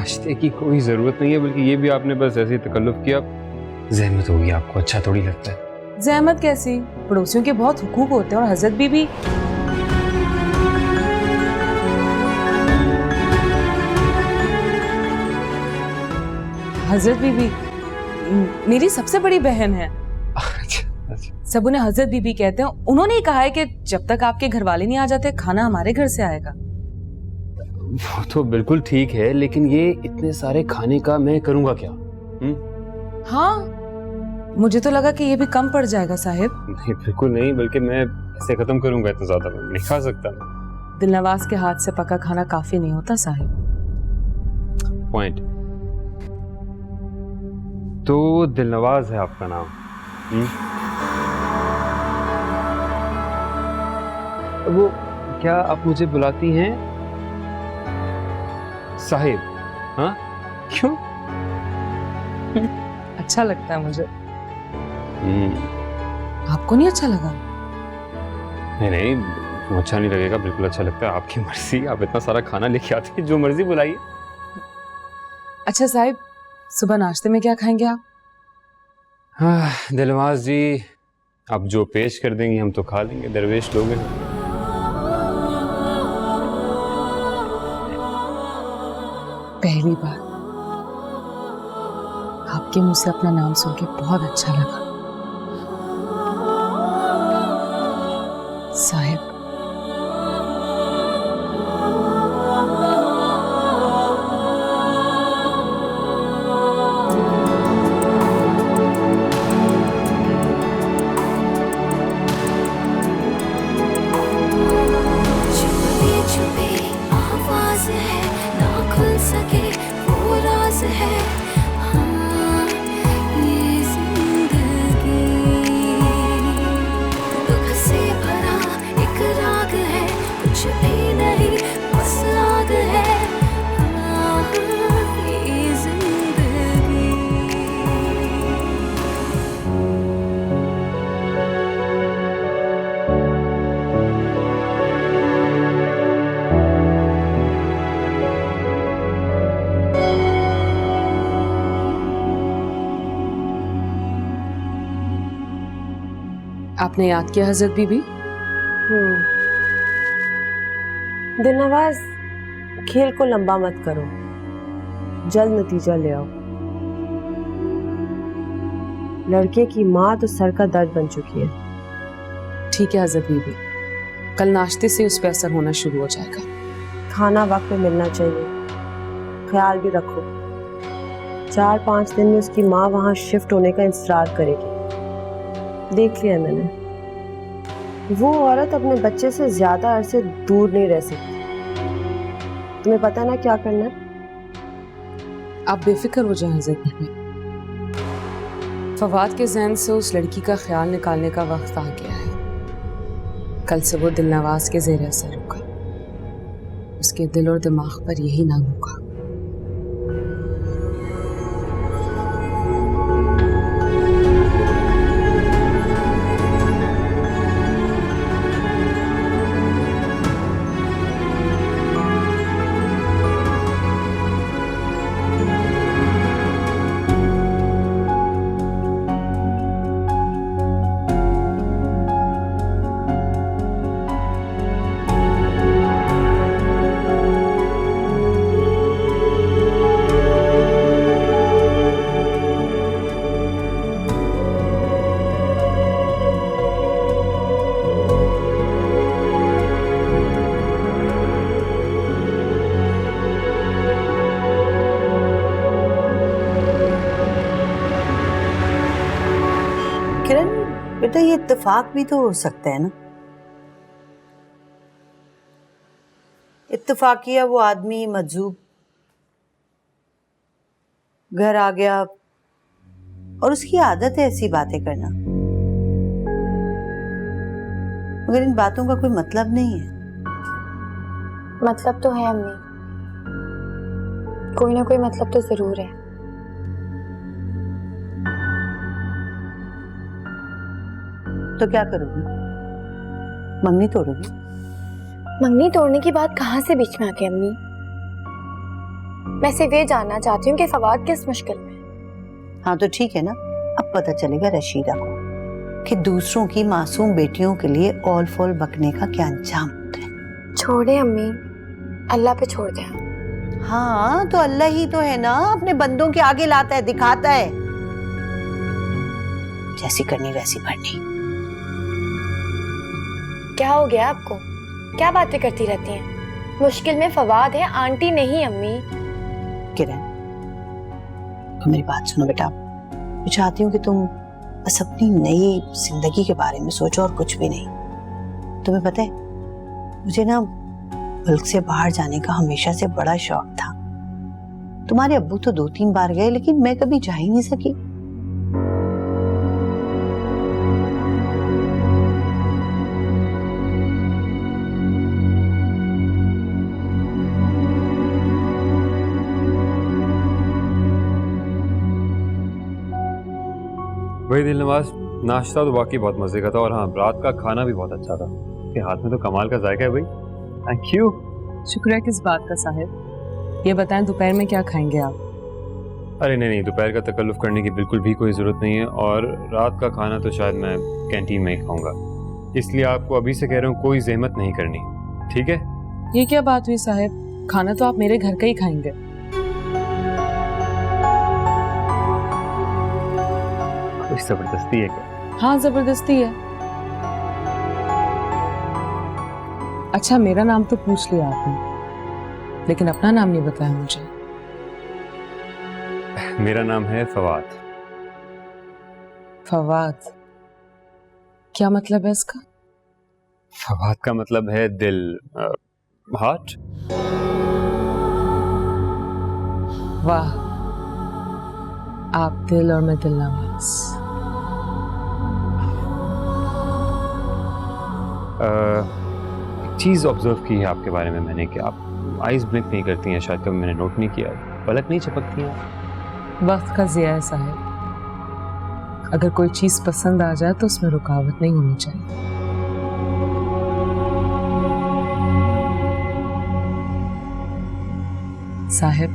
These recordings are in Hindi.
नाश्ते की कोई ज़रूरत नहीं है, बल्कि ये भी आपने बस ऐसे ही तकल्लुफ़ किया। ज़हमत होगी आपको, अच्छा थोड़ी लगता है। ज़हमत कैसी, पड़ोसियों के बहुत हुकूक होते हैं। और हजरत बीबी मेरी सबसे बड़ी बहन है। अच्छा अच्छा। सब उन्हें हजरत बीबी कहते हैं। उन्होंने ही कहा है कि जब तक आपके घर वाले नहीं आ जाते खाना हमारे घर से आएगा। वो तो बिल्कुल ठीक है, लेकिन ये इतने सारे खाने का मैं करूँगा क्या? हाँ, मुझे तो लगा कि ये भी कम पड़ जाएगा साहिब। नहीं बिल्कुल नहीं, बल्कि मैं ऐसे खत्म करूंगा, इतना ज्यादा मैं नहीं खा सकता। दिलनवाज के हाथ से पका खाना काफी नहीं होता साहिब। पॉइंट। तो दिलनवाज है आपका नाम? वो क्या आप मुझे बुलाती हैं साहिब? हाँ, क्यों? अच्छा लगता है मुझे। आपको नहीं अच्छा लगा? नहीं नहीं, अच्छा नहीं लगेगा, बिल्कुल अच्छा लगता है। आपकी मर्जी, आप इतना सारा खाना लेके आते हैं, जो मर्जी बुलाइए। अच्छा साहिब, सुबह नाश्ते में क्या खाएंगे आप? हाँ दिलनवाज जी, आप जो पेश कर देंगी हम तो खा लेंगे, दरवेश लोग हैं। पहली बार आपके मुंह से अपना नाम सुन के बहुत अच्छा लगा साहिब। आपने याद किया हजरत बीबी? दिलनवाज, खेल को लंबा मत करो, जल्द नतीजा ले आओ। लड़के की माँ तो सर का दर्द बन चुकी है। ठीक है हजरत बीबी, कल नाश्ते से उस पर असर होना शुरू हो जाएगा। खाना वक्त पे मिलना चाहिए, ख्याल भी रखो। 4-5 दिन में उसकी माँ वहां शिफ्ट होने का इंतजार करेगी। देख लिया मैंने, वो औरत अपने बच्चे से ज्यादा अरसे दूर नहीं रह सकती। तुम्हें पता ना क्या करना है? आप बेफिक्र हो जाएं हजरत बीबी। फवाद के ज़हन से उस लड़की का ख्याल निकालने का वक्त आ गया है। कल से वो दिलनवाज के ज़ेर असर होगा, उसके दिल और दिमाग पर यही नाम होगा। किरण बेटा, ये इत्तेफाक भी तो हो सकता है ना। इत्तेफाकिया वो आदमी मजजूब घर आ गया और उसकी आदत है ऐसी बातें करना, मगर इन बातों का कोई मतलब नहीं है। मतलब तो है अम्मी, कोई ना कोई मतलब तो जरूर है। तो क्या करोगी? मंगनी तोड़ोगी? मंगनी तोड़ने की बात कहाँ से बीच में आ गई अम्मी? मैं सिर्फ ये जानना चाहती हूँ कि फवाद किस मुश्किल में है। हाँ तो ठीक है ना, अब पता चलेगा रशीदा को कि दूसरों की मासूम बेटियों के लिए ऑल फॉल बकने का क्या अंजाम होता है। छोड़े अम्मी, अल्लाह पे छोड़ दें। हाँ तो अल्लाह ही तो है ना, अपने बंदों के आगे लाता है, दिखाता है। जैसी करनी वैसी भरनी। क्या हो गया आपको? क्या बातें करती रहती हैं? मुश्किल में फवाद है, आंटी नहीं अम्मी। किरण, तो मेरी बात सुनो बेटा, मैं चाहती हूँ कि तुम बस अपनी नई जिंदगी के बारे में सोचो और कुछ भी नहीं। तुम्हें पता है, मुझे ना मुल्क से बाहर जाने का हमेशा से बड़ा शौक था। तुम्हारे अब्बू तो 2-3 बार गए, लेकिन मैं कभी जा ही नहीं सकी। भाई दिल नवाज, नाश्ता तो वाकई बहुत मजे का था और हाँ, रात का खाना भी बहुत अच्छा था। के हाथ में तो कमाल का जायका है भाई। Thank you. शुक्र है किस बात का साहिब। ये बताएं दोपहर में क्या खाएंगे आप? अरे नहीं, दोपहर का तकल्लुफ करने की बिल्कुल भी कोई ज़रूरत नहीं है और रात का खाना तो शायद मैं कैंटीन में ही खाऊंगा, इसलिए आपको अभी से कह रहा हूँ कोई ज़हमत नहीं करनी, ठीक है? ये क्या बात हुई साहिब, खाना तो आप मेरे घर का ही खाएंगे। कुछ ज़बरदस्ती है क्या? हाँ जबरदस्ती है। अच्छा मेरा नाम तो पूछ लिया आपने, लेकिन अपना नाम नहीं बताया मुझे। मेरा नाम है फवाद। फवाद? क्या मतलब है इसका? फवाद का मतलब है दिल, हार्ट। वाह, आप दिल और मैं दिल नवाज। एक चीज़ ऑब्जर्व की है आपके बारे में मैंने कि आप आइज ब्लिंक नहीं करती हैं, शायद कभी मैंने नोट नहीं किया। पलक नहीं झपकती हैं। वक्त का ज़िया है साहिब, अगर कोई चीज़ पसंद आ जाए तो उसमें रुकावट नहीं होनी चाहिए। साहिब,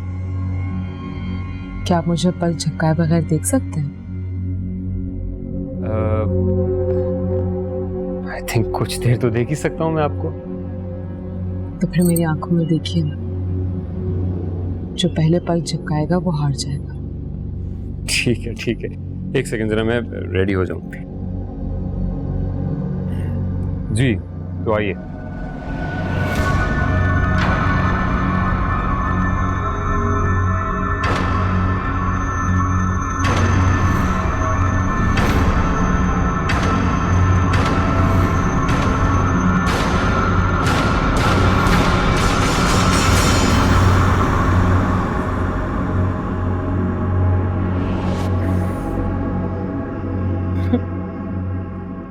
क्या आप मुझे पल झपकाए बगैर देख सकते हैं? आई थिंक कुछ देर तो देख ही सकता हूँ मैं आपको। तो फिर मेरी आंखों में देखिए ना, जो पहले पल झपकाएगा वो हार जाएगा। ठीक है ठीक है, एक सेकंड जरा मैं रेडी हो जाऊं। जी तो आइए।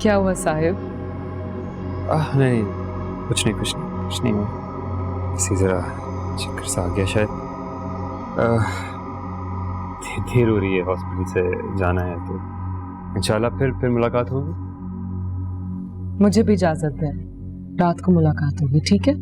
क्या हुआ साहिब? नहीं कुछ नहीं हुआ, इसी जरा चक्कर सा आ गया शायद। देर हो रही है, हॉस्पिटल से जाना है, तो इंशाल्लाह फिर मुलाकात होगी। मुझे भी इजाजत दें, रात को मुलाकात होगी, ठीक है?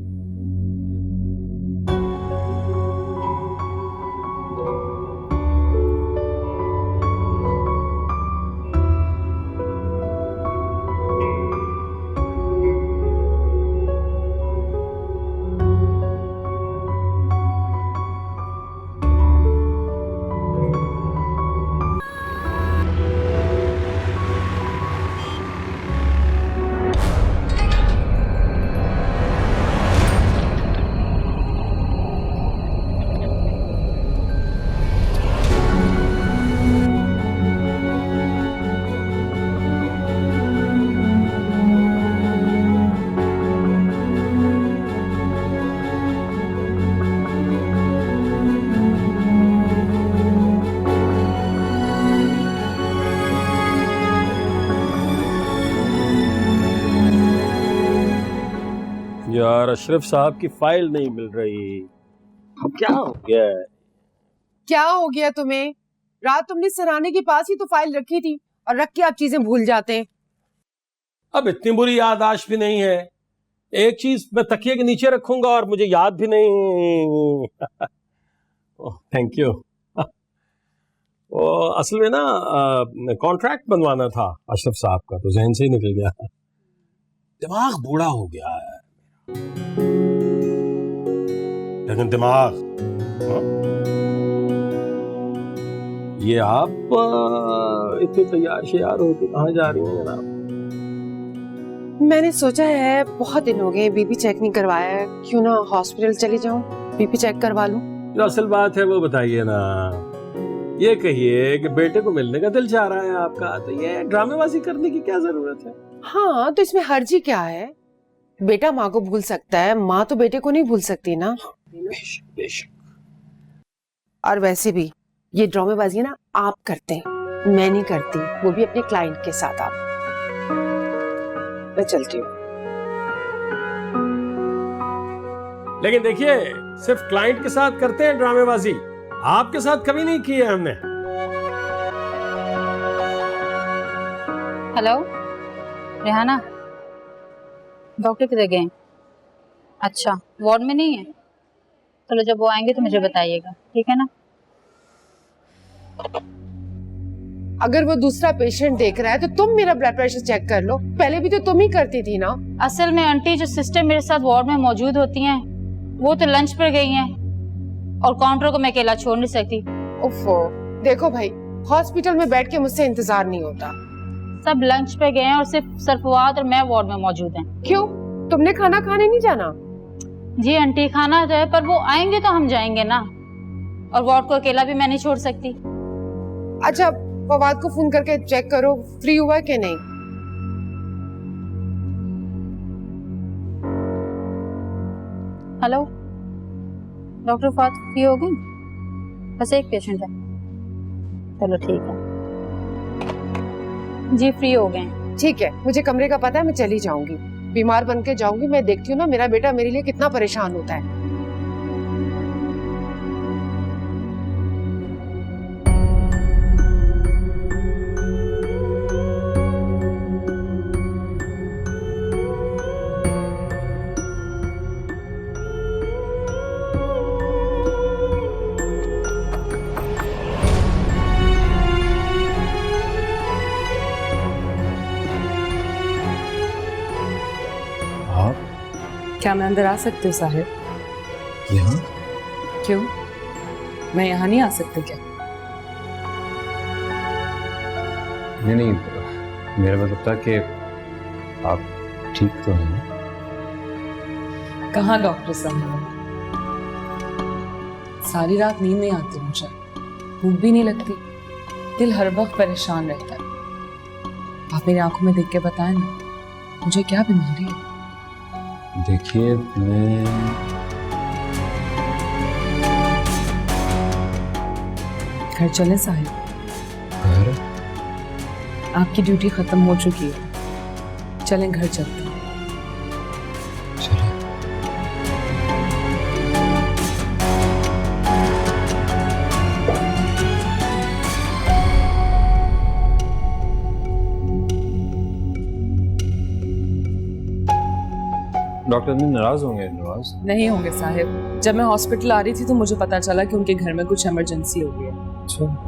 यार अशरफ साहब की फाइल नहीं मिल रही, क्या हो गया है? क्या हो गया तुम्हें? रात तुमने सराहने के पास ही तो फाइल रखी थी और रख के आप चीजें भूल जाते हैं। अब इतनी बुरी याददाश्त भी नहीं है। एक चीज मैं तकिए के नीचे रखूंगा और मुझे याद भी नहीं। Thank you. वो असल में ना कॉन्ट्रैक्ट बनवाना था अशरफ साहब का, तो जहन से ही निकल गया। दिमाग बूढ़ा हो गया है, लेकिन दिमाग ये आप इतने तैयार श्यार होके कहाँ जा रही हैं जनाब? मैंने सोचा है बहुत दिन हो गए बीपी चेक नहीं करवाया है, क्यों ना हॉस्पिटल चली जाऊं, बीपी चेक करवा लूं। जो असल बात है वो बताइए ना। ये कहिए कि बेटे को मिलने का दिल चाह रहा है आपका, तो ये ड्रामेबाजी करने की क्या जरूरत है? हाँ, तो इसमें हर्जी क्या है? बेटा माँ को भूल सकता है, माँ तो बेटे को नहीं भूल सकती ना। बेशक बेशक। और वैसे भी ये ड्रामेबाजी ना आप करते हैं, मैं नहीं करती, वो भी अपने क्लाइंट के साथ। आप, मैं चलती हूँ। लेकिन देखिए, सिर्फ क्लाइंट के साथ करते हैं ड्रामेबाजी, आपके साथ कभी नहीं की है हमने। हेलो रेहाना, डॉक्टर किधर गए? अच्छा, वार्ड में नहीं है? चलो जब वो आएंगे तो मुझे बताइएगा, ठीक है ना? अगर वो दूसरा पेशेंट देख रहा है तो तुम मेरा ब्लड प्रेशर चेक कर लो, पहले भी तो तुम ही करती थी ना। असल में आंटी, जो सिस्टर मेरे साथ वार्ड में मौजूद होती हैं वो तो लंच पर गई हैं, और काउंटर को मैं अकेला छोड़ नहीं सकती। उफ़ो, देखो भाई, हॉस्पिटल में बैठ के मुझसे इंतजार नहीं होता। सब लंच पे गए हैं और सिर्फ सरफवाद और मैं वार्ड में मौजूद हैं। क्यों, तुमने खाना खाने नहीं जाना? जी आंटी, खाना तो है, पर वो आएंगे तो हम जाएंगे ना, और वार्ड को अकेला भी मैं नहीं छोड़ सकती। अच्छा, फवाद को फोन करके चेक करो फ्री हुआ है कि नहीं। हेलो डॉक्टर फवाद, फ्री हो गई? बस एक पेशेंट है। चलो ठीक है जी, फ्री हो गए। ठीक है, मुझे कमरे का पता है, मैं चली जाऊंगी, बीमार बन के जाऊंगी। मैं देखती हूँ ना मेरा बेटा मेरे लिए कितना परेशान होता है। क्या मैं अंदर आ सकती हूँ साहिब? यहाँ? क्यों, मैं यहाँ नहीं आ सकती क्या? नहीं, मेरा मतलब था कि आप ठीक तो हैं ना? कहाँ डॉक्टर साहब, सारी रात नींद नहीं आती मुझे, भूख भी नहीं लगती, दिल हर वक्त परेशान रहता है। आप मेरी आंखों में देख के बताएं ना, मुझे क्या बीमारी है? देखिए, मैं घर चले साहिब? घर? आपकी ड्यूटी खत्म हो चुकी है, चलें घर चलते हैं। चलिए। डॉक्टर ने नाराज होंगे? नवाज नहीं होंगे साहिब, जब मैं हॉस्पिटल आ रही थी तो मुझे पता चला कि उनके घर में कुछ इमरजेंसी हो गई है। अच्छा,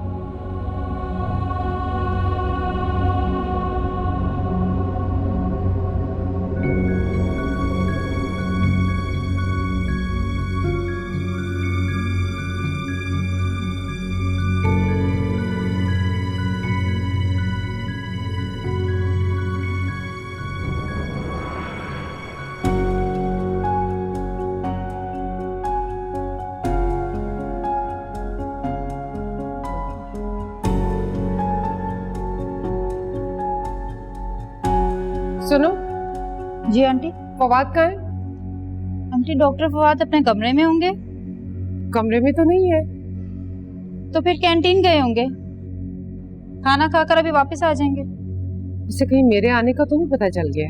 सुनो, जी आंटी। फवाद कहाँ है? आंटी, डॉक्टर फवाद अपने कमरे में होंगे। कमरे में तो नहीं है। तो फिर कैंटीन गए होंगे, खाना खाकर अभी वापस आ जाएंगे। उसे कहीं मेरे आने का तो नहीं पता चल गया?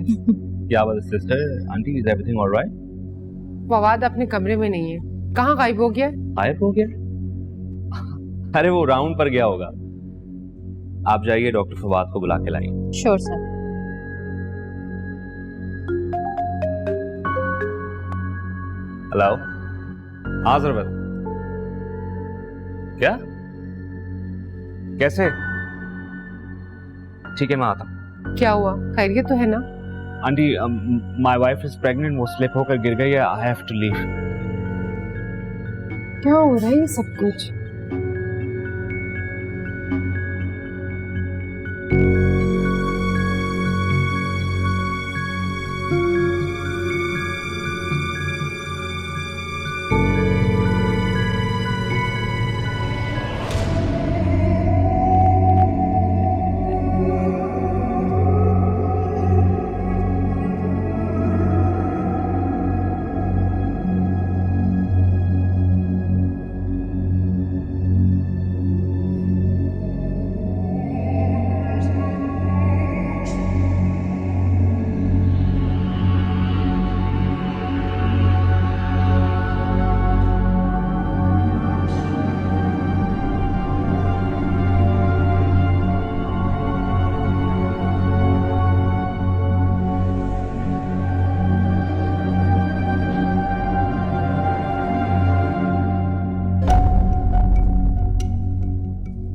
क्या बात है sister, aunty is everything alright? Fawad अपने कमरे में नहीं है, कहाँ गायब हो गया? गायब हो गया? अरे वो राउंड पर गया होगा। आप जाइए डॉक्टर फवाद को बुला के लाइए। Sure sir. हेलो, हाँ सरबत, क्या? कैसे? ठीक है, मैं आता हूँ। क्या हुआ, खैरियत तो है ना? Aunty, my wife is pregnant, वो स्लिप होकर गिर गई है, आई हैव टू लीव। क्या हो रहा है ये सब कुछ?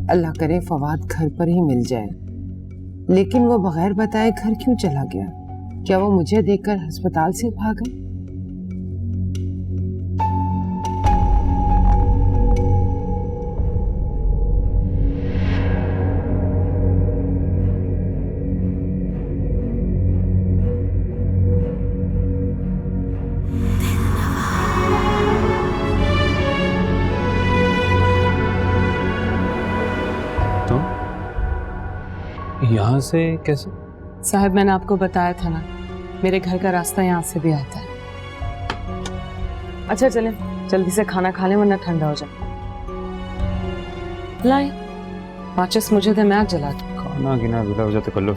अल्लाह करे फवाद घर पर ही मिल जाए, लेकिन वो बगैर बताए घर क्यों चला गया? क्या वो मुझे देखकर अस्पताल से भागा? यहाँ से कैसे? साहब, मैंने आपको बताया था ना, मेरे घर का रास्ता यहाँ से भी आता है। अच्छा चलें, जल्दी से खाना खा लें वरना ठंडा हो जाए। लाए माचिस मुझे दे, मैं आग जला दूं। खाना गिना बिला हो जाता कल्लू।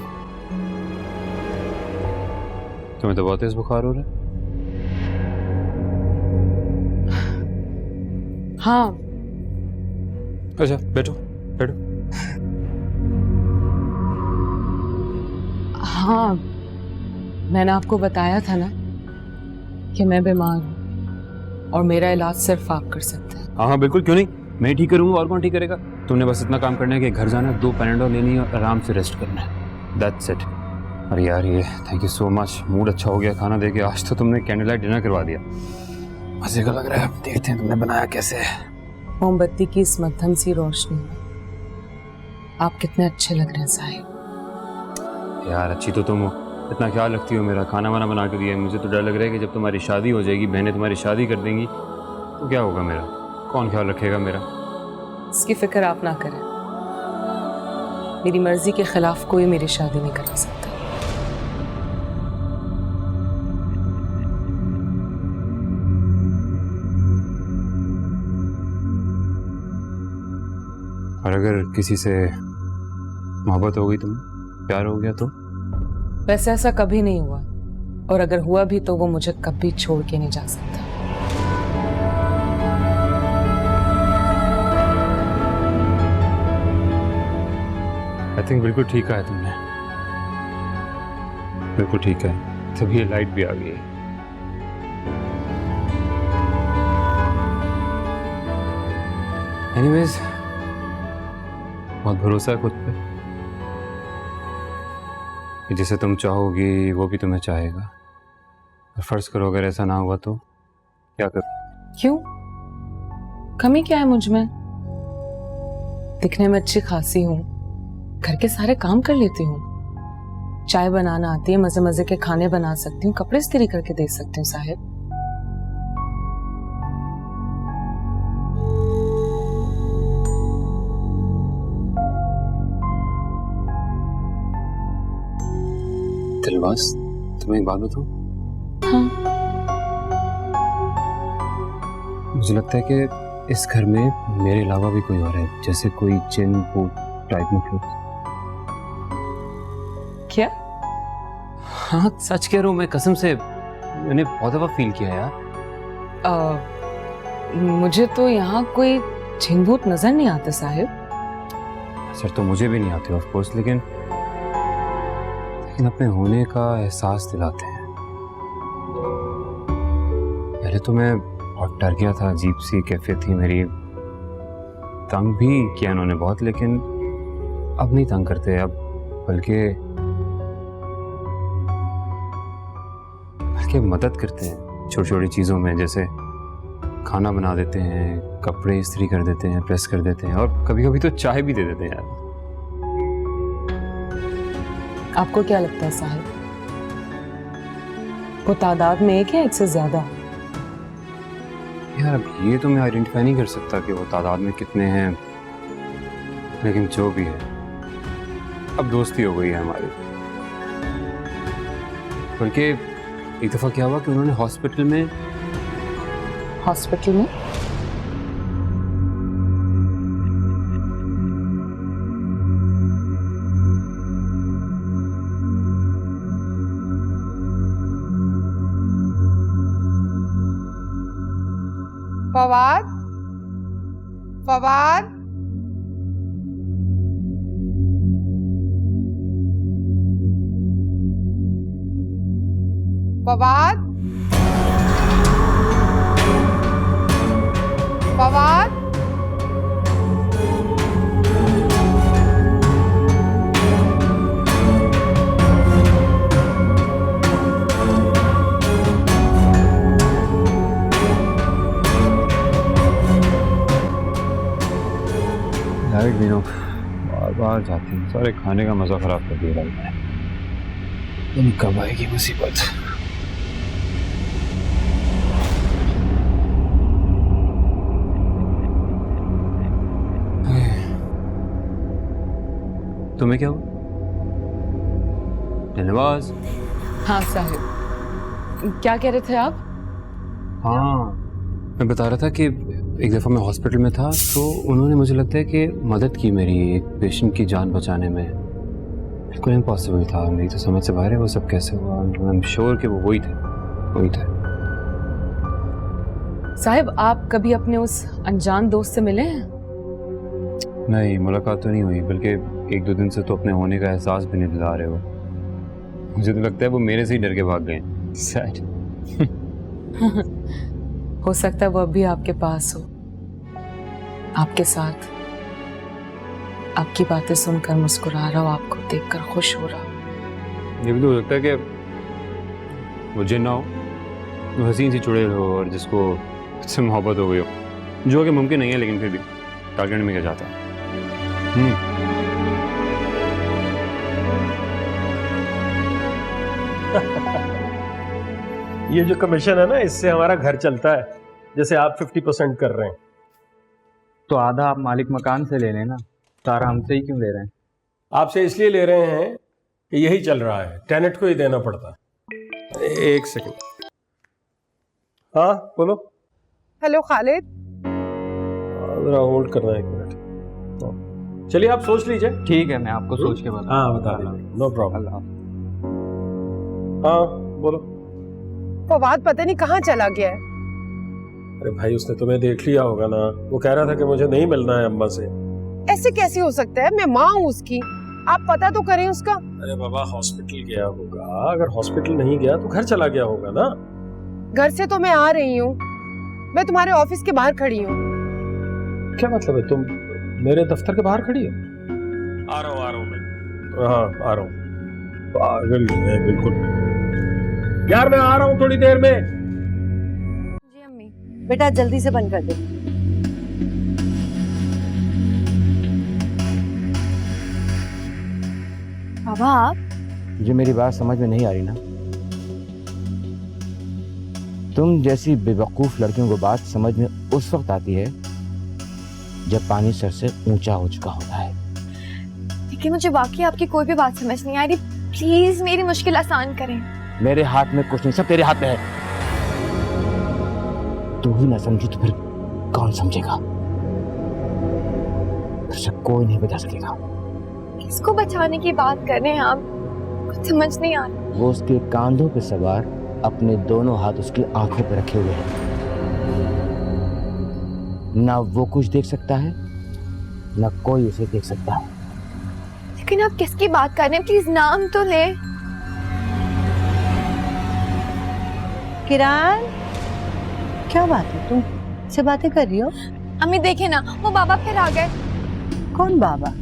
तुम्हें तो बहुत तेज बुखार हो रहा है। हाँ। अच्छा बैठो बैठो। हाँ, मैंने आपको बताया था ना कि मैं बीमार हूँ और मेरा इलाज सिर्फ आप कर सकते हैं। हाँ हाँ बिल्कुल, क्यों नहीं, मैं ठीक करूँगा, और कौन ठीक करेगा। तुमने बस इतना काम करना है कि घर जाना है, 2 पैनाडोल लेनी है और आराम से रेस्ट करना है, दैट्स इट। अरे यार ये thank you so much, mood अच्छा हो गया खाना देके। आज तो तुमने कैंडल लाइट डिनर करवा दिया, मजे का लग रहा है। अब देखते हैं तुमने बनाया कैसे है। मोमबत्ती की इस मध्यम सी रोशनी में आप कितने अच्छे लग रहे हैं साहिब। यार अच्छी तो तुम हो, इतना ख्याल रखती हो मेरा, खाना वाना बना के दिया है। मुझे तो डर लग रहा है कि जब तुम्हारी शादी हो जाएगी, बहनें तुम्हारी शादी कर देंगी तो क्या होगा मेरा, कौन ख्याल रखेगा मेरा। इसकी फिक्र आप ना करें, मेरी मर्जी के खिलाफ कोई मेरी शादी नहीं करा सकता। और अगर किसी से मोहब्बत हो गई, तुम्हें प्यार हो गया तो? वैसे ऐसा कभी नहीं हुआ, और अगर हुआ भी तो वो मुझे कभी छोड़ के नहीं जा सकता। आई थिंक बिल्कुल ठीक कहा है तुमने, बिल्कुल ठीक है। तभी ये लाइट भी आ गई। एनीवेज, बहुत भरोसा है खुद पे कि जिसे तुम चाहोगी वो भी तुम्हें चाहेगा। और फर्ज करो अगर ऐसा ना हुआ तो क्या कर? क्यों, कमी क्या है मुझ में? दिखने में अच्छी खासी हूँ, घर के सारे काम कर लेती हूँ, चाय बनाना आती है, मजे मजे के खाने बना सकती हूँ, कपड़े इस्त्री करके दे सकती हूँ साहिब। दिलवास, तुम्हें एक बात बताऊं? हाँ। मुझे लगता है कि इस घर में मेरे अलावा भी कोई और है, जैसे कोई जिन भूत टाइप मखलूक। क्या? हाँ सच कह रहा हूँ मैं, कसम से, मैंने बहुत दफा फील किया यार। मुझे तो यहाँ कोई जिन भूत नजर नहीं आते साहिब। सर तो मुझे भी नहीं आते ऑफ कोर्स, लेकिन अपने होने का एहसास दिलाते हैं। पहले तो मैं बहुत डर गया था, अजीब सी कैफियत थी मेरी, तंग भी किया इन्होंने बहुत, लेकिन अब नहीं तंग करते, अब बल्कि मदद करते हैं छोटी छोटी चीज़ों में, जैसे खाना बना देते हैं, कपड़े इस्त्री कर देते हैं, प्रेस कर देते हैं, और कभी कभी तो चाय भी दे देते हैं यार। आपको क्या लगता है साहिब, वो तादाद में एक है एक से ज्यादा? यार अब ये तो मैं आइडेंटिफाई नहीं कर सकता कि वो तादाद में कितने हैं, लेकिन जो भी है अब दोस्ती हो गई है हमारी। बल्कि एक दफ़ा क्या हुआ कि उन्होंने हॉस्पिटल में फवाद, फवाद, फवाद, फवाद, लाइट भी नो बार बार जाती है, सारे खाने का मज़ा ख़राब कर दिया लाइट ने। तुम कब आएगी मुसीबत? तुम्हें क्या हुआ दिलनवाज? हाँ साहिब, क्या कह रहे थे आप? हाँ, मैं बता रहा था कि एक दफ़ा मैं हॉस्पिटल में था, तो उन्होंने मुझे लगता है कि मदद की मेरी एक पेशेंट की जान बचाने में। बिल्कुल इम्पॉसिबल था, मेरी तो समझ से बाहर है वो सब कैसे हुआ। आई एम श्योर कि वो वही थे। साहिब, आप कभी अपने उस अनजान दोस्त से मिले हैं? नहीं, मुलाकात तो नहीं हुई, बल्कि एक दो दिन से तो अपने होने का एहसास भी नहीं दिला रहे हो। मुझे तो लगता है वो मेरे से ही डर के भाग गए। सैड। हो सकता है वो अभी आपके पास हो, आपके साथ, आपकी बातें सुनकर मुस्कुरा रहा हो, आपको देखकर खुश हो रहा हो। ये भी तो हो सकता है कि वो जिन ना हो, वो हसीन सी चुड़ैल हो और जिसको उससे मोहब्बत हो गई हो, जो कि मुमकिन नहीं है, लेकिन फिर भी टारगेट में क्या जाता है। ये जो कमीशन है ना, इससे हमारा घर चलता है। जैसे आप 50% कर रहे हैं, तो आधा आप मालिक मकान से ले लेना, सारा हमसे ही क्यों ले रहे हैं? आपसे इसलिए ले रहे हैं कि यही चल रहा है, टेनेंट को ही देना पड़ता है। एक सेकंड, हाँ बोलो। हेलो खालिद, जरा होल्ड करना है, एक मिनट। चलिए आप सोच लीजिए। ठीक है, मैं आपको सोच के बता। हाँ बता दीजिए, नो प्रॉब्लम। हाँ बोलो। फवाद पता नहीं कहाँ चला गया है। अरे भाई, उसने तुम्हें देख लिया होगा ना, वो कह रहा था कि मुझे नहीं मिलना है अम्मा से। ऐसे कैसे हो सकता है? मैं माँ हूँ उसकी, आप पता तो करें उसका। अरे बाबा, हॉस्पिटल गया होगा, अगर हॉस्पिटल नहीं गया तो घर चला गया होगा ना। घर से तो मैं आ रही हूँ, मैं तुम्हारे ऑफिस के बाहर खड़ी हूँ। क्या मतलब है, तुम मेरे दफ्तर के बाहर खड़ी हो? आ रहा हूँ मैं। हाँ आ रहा हूँ। पागल है बिल्कुल यार, मैं आ रहा हूँ थोड़ी देर में। जी अम्मी। बेटा जल्दी से बंद कर दे। बाबा आप? मुझे मेरी बात समझ में नहीं आ रही ना? तुम जैसी बेवकूफ लड़कियों को बात समझ में उस वक्त आती है जब पानी सर से ऊंचा हो चुका होता है। देखिए, मुझे वाकई आपकी कोई भी बात समझ नहीं आ रही, प्लीज मेरी मुश्किल आसान करें। मेरे हाथ में कुछ नहीं, सब तेरे हाथ में है। तू ही ना समझी तो फिर कौन समझेगा? फिर से कोई नहीं बचा सकेगा। किसको बचाने की बात कर रहे हैं आप? कुछ समझ नहीं आ रहा। वो उसके कांधों पे सवार, अपने दोनों हाथ उसकी आंखों पे रखे हुए हैं। ना वो कुछ देख सकता है, ना कोई उसे देख सकता है। लेकिन आप किसकी बात कर रहे हैं? प्लीज नाम तो ले। किरण, क्या बात है, तुम से बातें कर रही हो? अम्मी देखे ना, वो बाबा फिर आ गए। कौन बाबा?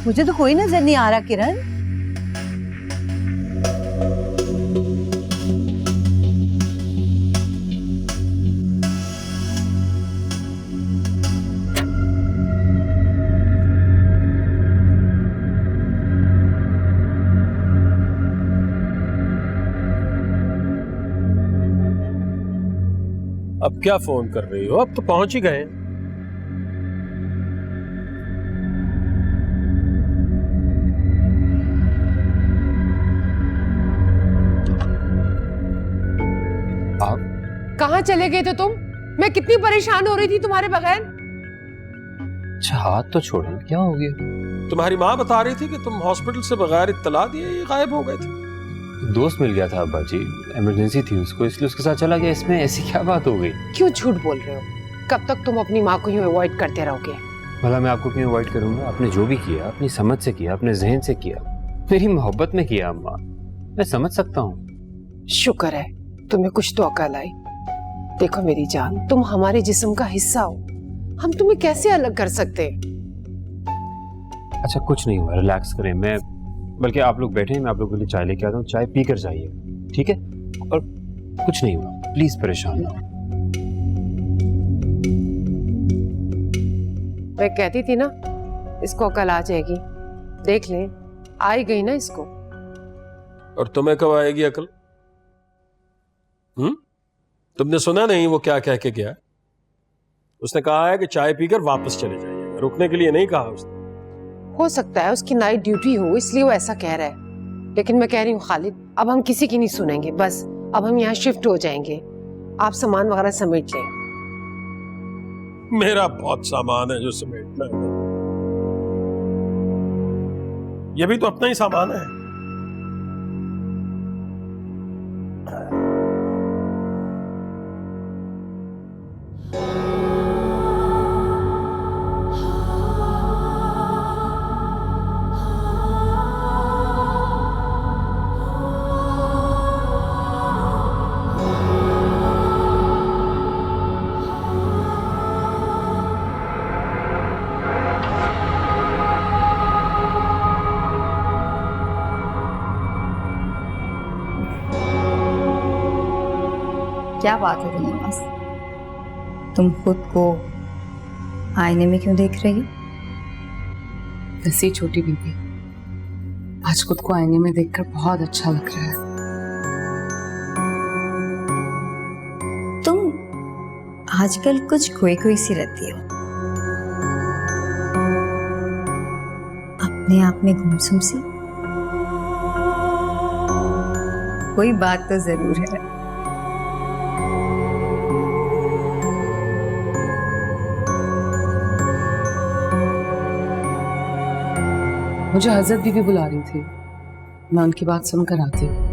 मुझे तो कोई नजर नहीं आ रहा किरण। अब क्या फोन कर रही हो? अब तो पहुंच ही गए। आप कहाँ चले गए थे तुम? मैं कितनी परेशान हो रही थी तुम्हारे बगैर। अच्छा हाथ तो छोड़े, क्या हो गया? तुम्हारी माँ बता रही थी कि तुम हॉस्पिटल से बगैर इत्तला दिए ये गायब हो गए थे। दोस्त मिल गया था अब्बा जी, इमरजेंसी थी उसको, इसलिए उसके साथ चला गया। इसमें ऐसी क्या बात हो गई? क्यों झूठ बोल रहे हो? कब तक तुम अपनी माँ को यूं अवॉइड करते रहोगे? भला मैं आपको क्यों अवॉइड करूंगा? आपने जो भी किया अपनी समझ से किया, अपने जहन से किया, मेरी मोहब्बत में किया अम्मा, मैं समझ सकता हूँ। शुक्र है तुम्हें कुछ तो अकल आई। देखो मेरी जान, तुम हमारे जिस्म का हिस्सा हो, हम तुम्हें कैसे अलग कर सकते? अच्छा कुछ नहीं हुआ, रिलैक्स करें। मैं बल्कि आप लोग बैठे हैं, मैं आप लोगों के लिए चाय लेके आता हूँ, चाय पी कर जाइए, ठीक है? और कुछ नहीं हुआ, प्लीज परेशान ना हो। मैं कहती थी ना इसको अकल आ जाएगी, देख ले आ ही गई ना इसको। और तुम्हें कब आएगी अकल? तुमने सुना नहीं वो क्या कह के गया? उसने कहा है कि चाय पीकर वापस चले जाइए, रुकने के लिए नहीं कहा उसने। हो सकता है उसकी नाइट ड्यूटी हो इसलिए वो ऐसा कह रहा है, लेकिन मैं कह रही हूँ खालिद, अब हम किसी की नहीं सुनेंगे, बस अब हम यहाँ शिफ्ट हो जाएंगे। आप सामान वगैरह समेट लें। मेरा बहुत सामान है जो समेटना है, ये भी तो अपना ही सामान है। क्या बात है तुम्हारे पास? तुम खुद को आईने में क्यों देख रही हो? ऐसी छोटी बीबी, आज खुद को आईने में देखकर बहुत अच्छा लग रहा है। तुम आजकल कुछ खोई खोई सी रहती हो, अपने आप में गुमसुम सी। कोई बात तो जरूर है। मुझे हजरत बीवी बुला रही थी, मैं उनकी बात सुनकर आती हूँ।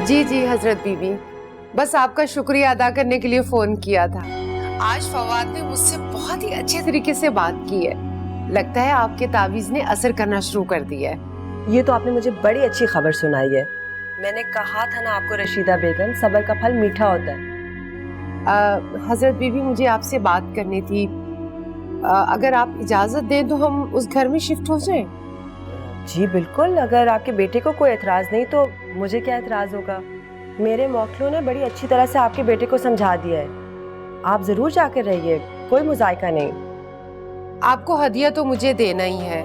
जी जी हजरत बीबी, बस आपका शुक्रिया अदा करने के लिए फोन किया था। आज फवाद ने मुझसे बहुत ही अच्छे तरीके से बात की है, लगता है आपके तावीज ने असर करना शुरू कर दिया है। ये तो आपने मुझे बड़ी अच्छी खबर सुनाई है। मैंने कहा था ना आपको रशीदा बेगम, सब्र का फल मीठा होता है। हजरत बीबी मुझे आपसे बात करनी थी, अगर आप इजाजत दें तो हम उस घर में शिफ्ट हो जाएं। जी बिल्कुल, अगर आपके बेटे को कोई एतराज नहीं तो मुझे क्या एतराज होगा। मेरे मौखलों ने बड़ी अच्छी तरह से आपके बेटे को समझा दिया है, आप जरूर जाकर रहिए, कोई मुजायका नहीं। आपको हदिया तो मुझे देना ही है,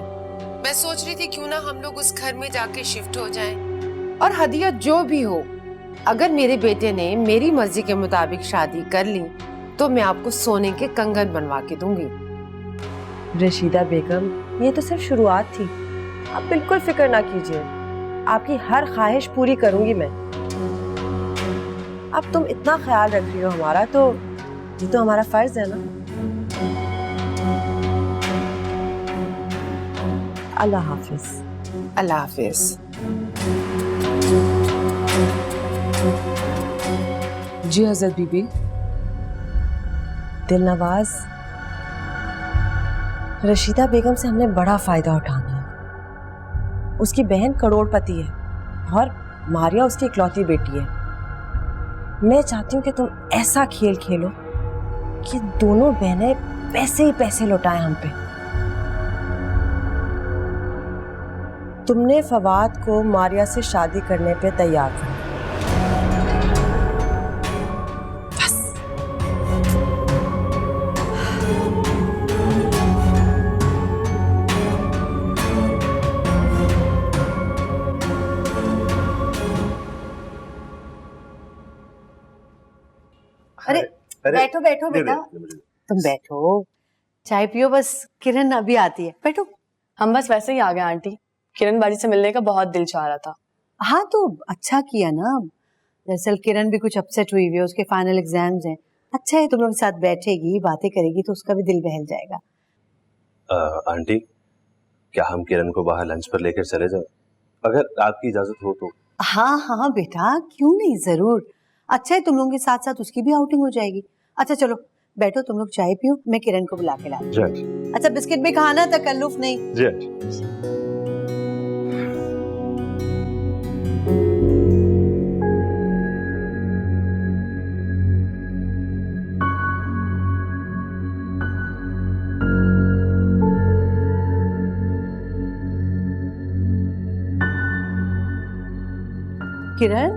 मैं सोच रही थी क्यों ना हम लोग उस घर में जाके शिफ्ट हो जाएं, और हदिया जो भी हो, अगर मेरे बेटे ने मेरी मर्जी के मुताबिक शादी कर ली तो मैं आपको सोने के कंगन बनवा के दूंगी। रशीदा बेगम, ये तो सिर्फ शुरुआत थी, आप बिल्कुल फिक्र ना कीजिए, आपकी हर ख्वाहिश पूरी करूंगी मैं। अब तुम इतना ख्याल रख रही हो हमारा, तो ये तो हमारा फर्ज है ना। अल्लाह हाफिज। अल्लाह हाफिज। जी हजरत बीबी। दिलनवाज, रशीदा बेगम से हमने बड़ा फायदा उठाना है। उसकी बहन करोड़पति है और मारिया उसकी इकलौती बेटी है। मैं चाहती हूँ कि तुम ऐसा खेल खेलो कि दोनों बहनें पैसे ही पैसे लौटाएं हम पे। तुमने फवाद को मारिया से शादी करने पे तैयार करना। अरे बैठो बैठो बेटा, तुम बैठो, चाय पियो। बस किरण अभी आती है, बैठो। हम बस वैसे ही आ गए आंटी। किरण बाजी से मिलने का बहुत दिल चाह रहा था। हाँ तो अच्छा किया ना। दरअसल किरण भी कुछ अपसेट हुई हुई है, उसके फाइनल एग्जाम्स हैं। अच्छा है तुम लोग साथ बैठेगी, बातें करेगी तो उसका भी दिल बहल जाएगा। आंटी, क्या हम किरण को बाहर लंच पर लेकर चले जाएं? अगर आपकी इजाजत हो तो। हाँ हाँ बेटा, क्यों नहीं, जरूर। अच्छा है तुम लोगों के साथ साथ उसकी भी आउटिंग हो जाएगी। अच्छा चलो बैठो, तुम लोग चाय पियो, मैं किरण को बुला के लाती हूँ। अच्छा बिस्किट भी खाना, तकल्लुफ नहीं। जी आंटी। किरण,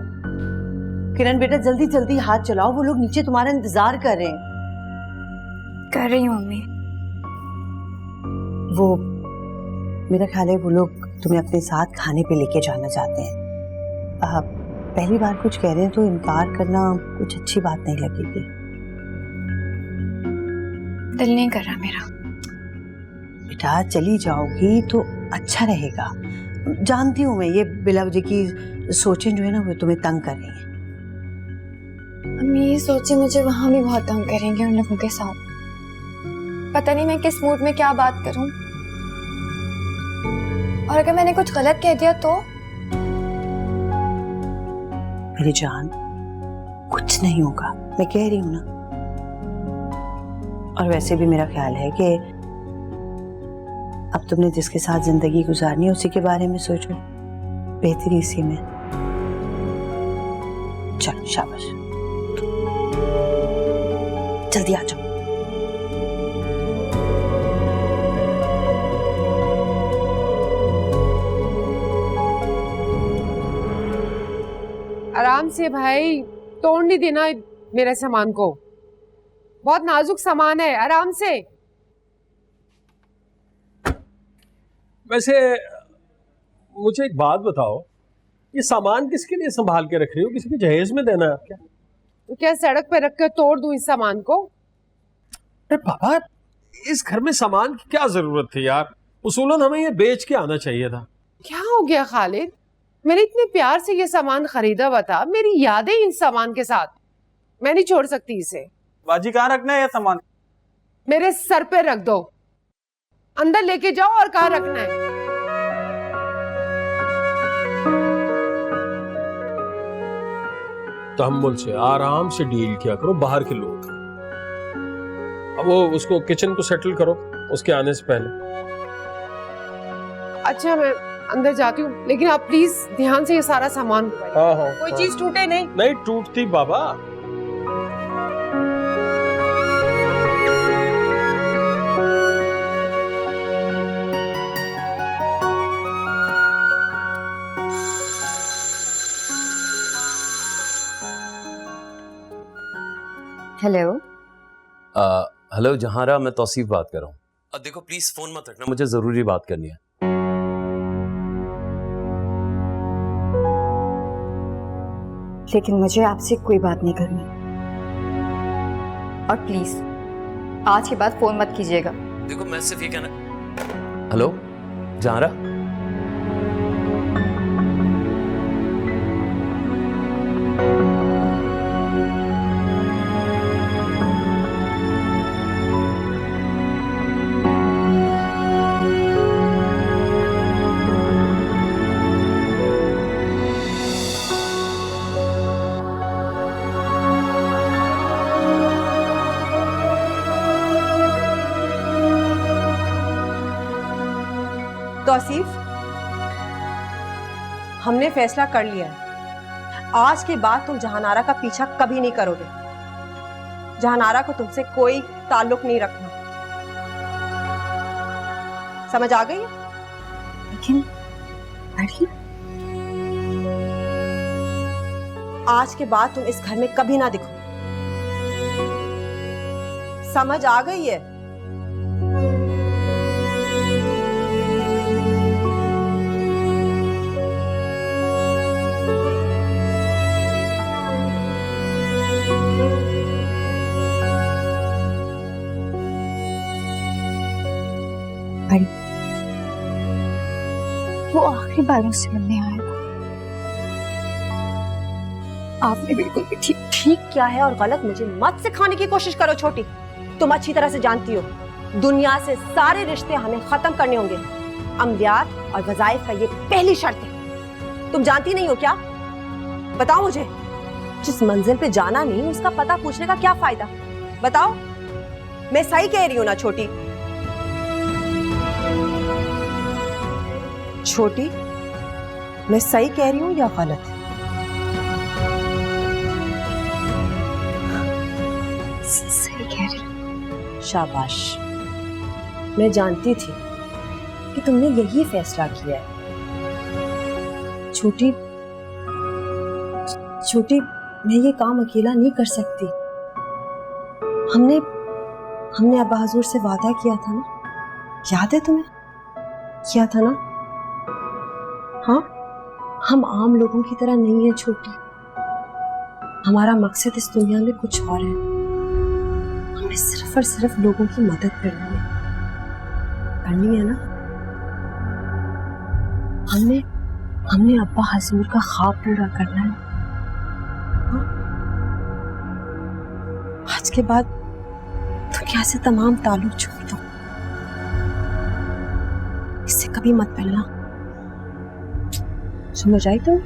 किरण बेटा जल्दी जल्दी हाथ चलाओ, वो लोग नीचे तुम्हारा इंतजार कर रहे हैं। कर रही हूँ मम्मी। वो मेरा ख्याल है वो लोग तुम्हें अपने साथ खाने पे लेके जाना चाहते हैं। पहली बार कुछ कह रहे हैं तो इनकार करना कुछ अच्छी बात नहीं लगेगी। दिल नहीं कर रहा मेरा। बेटा चली जाओगी तो अच्छा रहेगा। जानती हूँ मैं, ये बिलावजी की सोचें जो है ना वो तुम्हें तंग कर रही हैं। मम्मी ये सोचे मुझे वहां भी बहुत तंग करेंगे उन लोगों के साथ। पता नहीं मैं किस मूड में क्या बात करूं, और अगर मैंने कुछ गलत कह दिया तो। मेरी जान, कुछ नहीं होगा, मैं कह रही हूं ना। और वैसे भी मेरा ख्याल है कि अब तुमने जिसके साथ जिंदगी गुजारनी है उसी के बारे में सोचो, बेहतरी इसी में। चल शाबाश, जल्दी आ जाओ। आराम से भाई, तोड़ नहीं देना मेरे सामान को, बहुत नाजुक सामान है, आराम से। वैसे मुझे एक बात बताओ, ये सामान किसके लिए संभाल के रख रही हो? किसी के जहेज में देना है क्या? तो क्या सड़क पे रख कर तोड़ दूं इस सामान को? अरे बाबा, इस घर में सामान की क्या जरूरत थी यार? उसूलन हमें ये बेच के आना चाहिए था। क्या हो गया खालिद? मैंने इतने प्यार से ये सामान खरीदा हुआ था, मेरी यादें इन सामान के साथ, मैं नहीं छोड़ सकती इसे। बाजी कहाँ रखना है ये सामान? मेरे सर पे रख दो, अंदर लेके जाओ। और कहाँ रखना है? तहम्मुल से आराम से डील किया करो बाहर के लोग। अब वो उसको किचन को सेटल करो उसके आने से पहले। अच्छा मैं अंदर जाती हूँ, लेकिन आप प्लीज ध्यान से ये सारा सामान हाँ हाँ, कोई चीज टूटे नहीं। नहीं टूटती बाबा। हेलो। हेलो जहांरा, मैं तौसीफ बात कर रहा हूँ। देखो प्लीज फोन मत रखना, मुझे जरूरी बात करनी है। लेकिन मुझे आपसे कोई बात नहीं करनी, और प्लीज आज के बाद फोन मत कीजिएगा। देखो मैं सिर्फ ये कहना। हेलो जहांरा, तौसीफ, हमने फैसला कर लिया है, आज के बाद तुम जहानारा का पीछा कभी नहीं करोगे। जहानारा को तुमसे कोई ताल्लुक नहीं रखना, समझ आ गई? लेकिन अरे आज के बाद तुम इस घर में कभी ना दिखो, समझ आ गई है? वो आखिरी बार मुझसे मिलने आया था। आपने बिल्कुल भी ठीक क्या है और गलत मुझे मत सिखाने की कोशिश करो छोटी। तुम अच्छी तरह से जानती हो, दुनिया से सारे रिश्ते हमें खत्म करने होंगे। अमलियात और वज़ाइफ का ये पहली शर्त है। तुम जानती नहीं हो क्या? बताओ मुझे, जिस मंजिल पे जाना नहीं उसका पता पूछने का क्या फायदा? बताओ, मैं सही कह रही हूं ना छोटी? छोटी, मैं सही कह रही हूं या गलत? सही कह रही हूं। शाबाश, मैं जानती थी कि तुमने यही फैसला किया है। छोटी छोटी, मैं ये काम अकेला नहीं कर सकती। हमने अब्बा हुजूर से वादा किया था ना, याद है तुम्हें? किया था ना? हाँ, हम आम लोगों की तरह नहीं है छोटी। हमारा मकसद इस दुनिया में कुछ और है। हमें सिर्फ और सिर्फ लोगों की मदद करनी है ना? हमने अब्बा हुजूर का ख्वाब पूरा करना है। हाँ? आज के बाद दुनिया से तमाम ताल्लुक छोड़ दो, इससे कभी मत मिलना। समझ आई तुम?